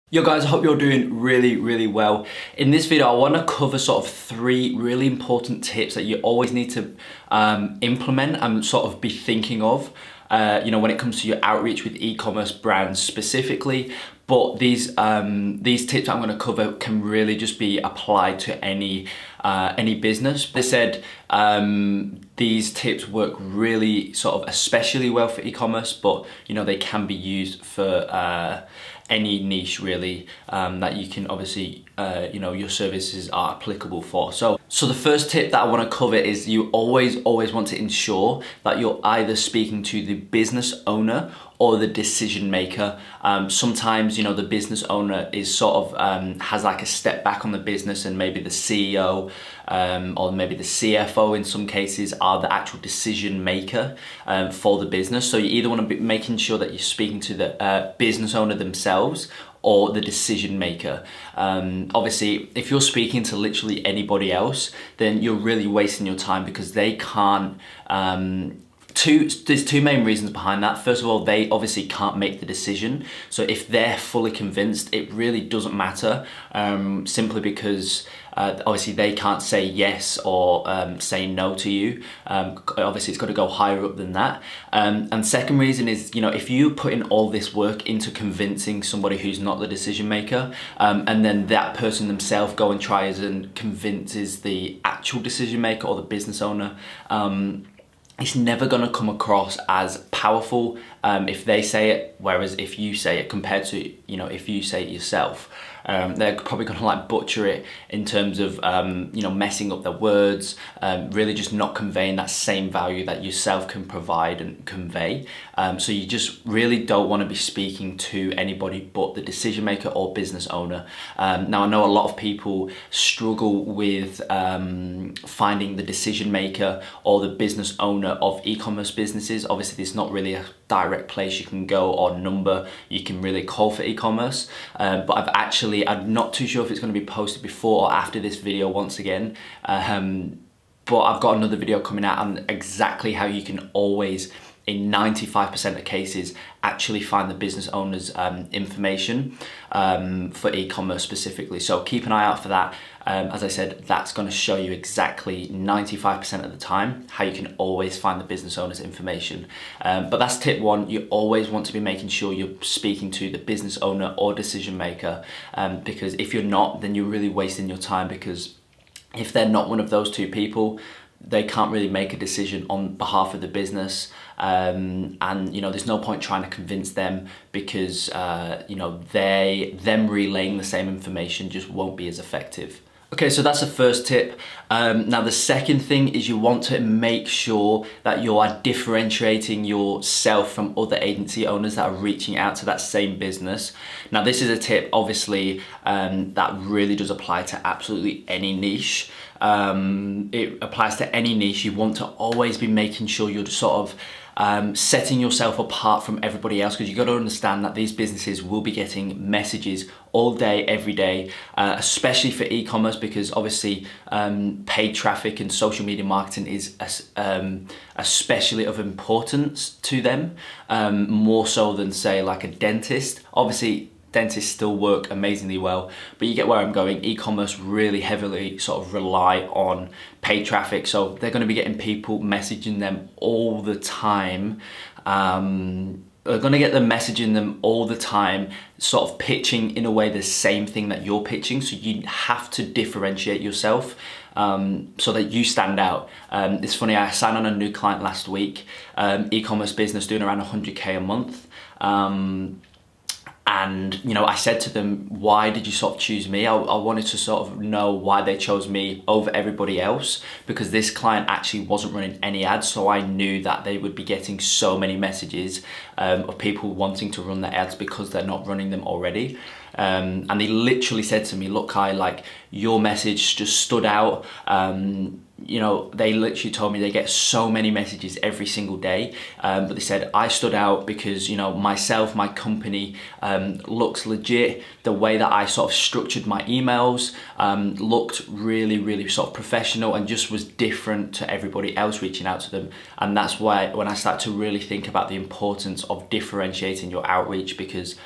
Yo guys, I hope you're doing really well. In this video, I want to cover sort of 3 really important tips that you always need to implement and sort of be thinking of, when it comes to your outreach with e-commerce brands specifically. But these tips I'm going to cover can really just be applied to any business. They said these tips work really sort of especially well for e-commerce, but they can be used for any niche really that you can obviously your services are applicable for. So the first tip that I want to cover is you always want to ensure that you're either speaking to the business owner or the decision maker. Sometimes the business owner is sort of has like a step back on the business, and maybe the CEO or maybe the CFO in some cases are the actual decision maker for the business. So you either want to be making sure that you're speaking to the business owner themselves or the decision maker. Obviously, if you're speaking to literally anybody else, then you're really wasting your time because they can't. There's 2 main reasons behind that. First of all, they obviously can't make the decision. So if they're fully convinced, it really doesn't matter, simply because obviously they can't say yes or say no to you. Obviously it's got to go higher up than that. And second reason is, if you put in all this work into convincing somebody who's not the decision maker, and then that person themselves go and tries and convinces the actual decision maker or the business owner, it's never going to come across as powerful if they say it, whereas if you say it, compared to if you say it yourself. They're probably going to like butcher it in terms of messing up their words, really just not conveying that same value that yourself can provide and convey. So you just really don't want to be speaking to anybody but the decision maker or business owner. Now I know a lot of people struggle with finding the decision maker or the business owner of e-commerce businesses. Obviously there's not really a direct place you can go or number you can really call for e-commerce, but I'm not too sure if it's going to be posted before or after this video once again, but I've got another video coming out on exactly how you can always, in 95% of cases, actually find the business owner's information for e-commerce specifically. So keep an eye out for that. As I said, that's going to show you exactly 95% of the time how you can always find the business owner's information. But that's tip 1. You always want to be making sure you're speaking to the business owner or decision maker, because if you're not, then you're really wasting your time, because if they're not one of those 2 people, they can't really make a decision on behalf of the business, and there's no point trying to convince them, because them relaying the same information just won't be as effective. Okay, so that's the first tip. Now the second thing is you want to make sure that you are differentiating yourself from other agency owners that are reaching out to that same business. Now this is a tip obviously that really does apply to absolutely any niche. It applies to any niche. You want to always be making sure you're sort of setting yourself apart from everybody else, because you've got to understand that these businesses will be getting messages all day, every day, especially for e-commerce, because obviously paid traffic and social media marketing is especially of importance to them, more so than say like a dentist. Obviously dentists still work amazingly well, but you get where I'm going. E-commerce really heavily sort of rely on paid traffic, so they're going to be getting people messaging them all the time. They're going to get them messaging them all the time, sort of pitching in a way the same thing that you're pitching. So you have to differentiate yourself so that you stand out. It's funny, I signed on a new client last week, e-commerce business doing around 100k a month. And I said to them, why did you sort of choose me? I wanted to sort of know why they chose me over everybody else, because this client actually wasn't running any ads, so I knew that they would be getting so many messages of people wanting to run their ads because they're not running them already. And they literally said to me, look Kai, like your message just stood out. They literally told me they get so many messages every single day, but they said I stood out because myself, my company looks legit. The way that I sort of structured my emails looked really sort of professional and just was different to everybody else reaching out to them. And that's why when I started to really think about the importance of differentiating your outreach, because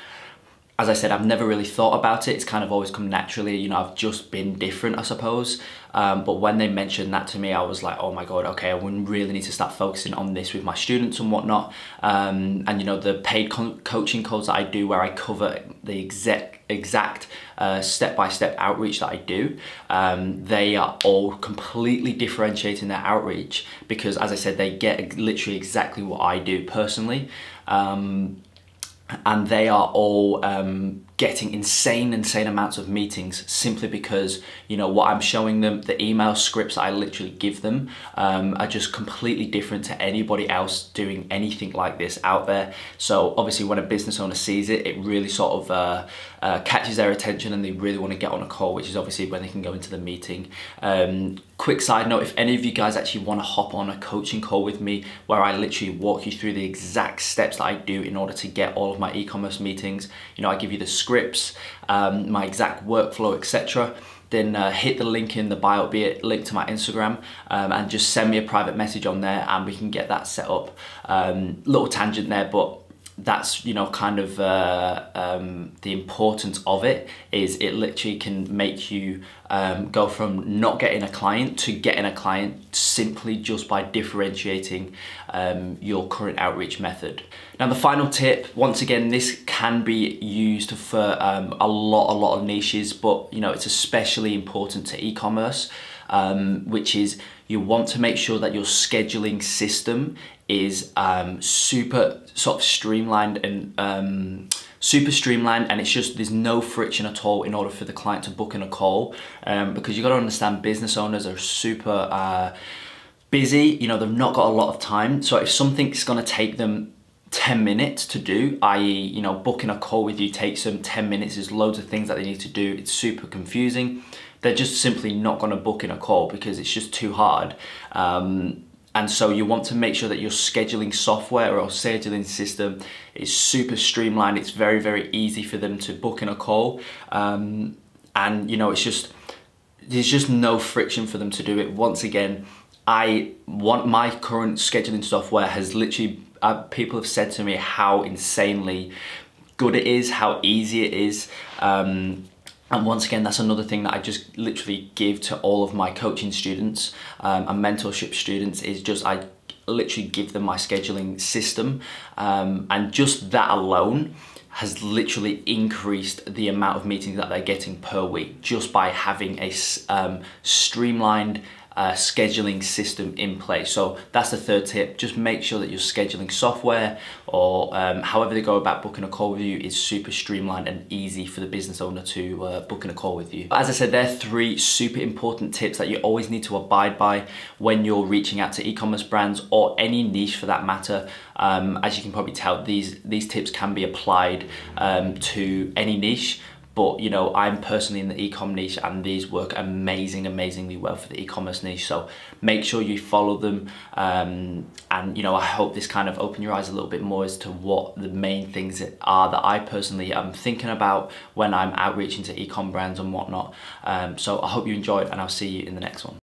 As I said, I've never really thought about it. It's kind of always come naturally. You know, I've just been different, I suppose. But when they mentioned that to me, I was like, oh my God, okay, I wouldn't really need to start focusing on this with my students and whatnot. And you know, the paid coaching calls that I do where I cover the exact step-by-step outreach that I do, they are all completely differentiating their outreach because, as I said, they get literally exactly what I do personally. And they are all getting insane amounts of meetings simply because, you know, what I'm showing them, the email scripts that I literally give them are just completely different to anybody else doing anything like this out there. So obviously when a business owner sees it, it really sort of catches their attention and they really want to get on a call, which is obviously when they can go into the meeting. Quick side note, if any of you guys actually want to hop on a coaching call with me where I literally walk you through the exact steps that I do in order to get all of my e-commerce meetings, you know, I give you the scripts, my exact workflow, etc., then hit the link in the bio, be it link to my Instagram, and just send me a private message on there and we can get that set up. Little tangent there, but that's, you know, kind of the importance of it is it literally can make you go from not getting a client to getting a client simply just by differentiating your current outreach method. Now the final tip, once again, this can be used for a lot of niches, but you know, it's especially important to e-commerce, which is you want to make sure that your scheduling system is super sort of streamlined and it's just, there's no friction at all in order for the client to book in a call, because you got to understand business owners are super busy, you know, they've not got a lot of time. So if something's going to take them 10 minutes to do, i.e., you know, booking a call with you takes them 10 minutes, there's loads of things that they need to do, it's super confusing, they're just simply not going to book in a call because it's just too hard. And so you want to make sure that your scheduling software or scheduling system is super streamlined. It's very easy for them to book in a call. And you know, there's just no friction for them to do it. Once again, I want my current scheduling software has literally, people have said to me how insanely good it is, how easy it is. And once again, that's another thing that I just literally give to all of my coaching students and mentorship students is just, I literally give them my scheduling system. And just that alone has literally increased the amount of meetings that they're getting per week just by having a streamlined scheduling system in place. So that's the third tip. Just make sure that your scheduling software or however they go about booking a call with you is super streamlined and easy for the business owner to book in a call with you. As I said, there are 3 super important tips that you always need to abide by when you're reaching out to e-commerce brands or any niche for that matter. As you can probably tell, these tips can be applied to any niche. But you know, I'm personally in the e-com niche and these work amazingly well for the e-commerce niche. So make sure you follow them. And you know, I hope this kind of opened your eyes a little bit more as to what the main things are that I personally am thinking about when I'm outreaching to e-com brands and whatnot. So I hope you enjoyed and I'll see you in the next one.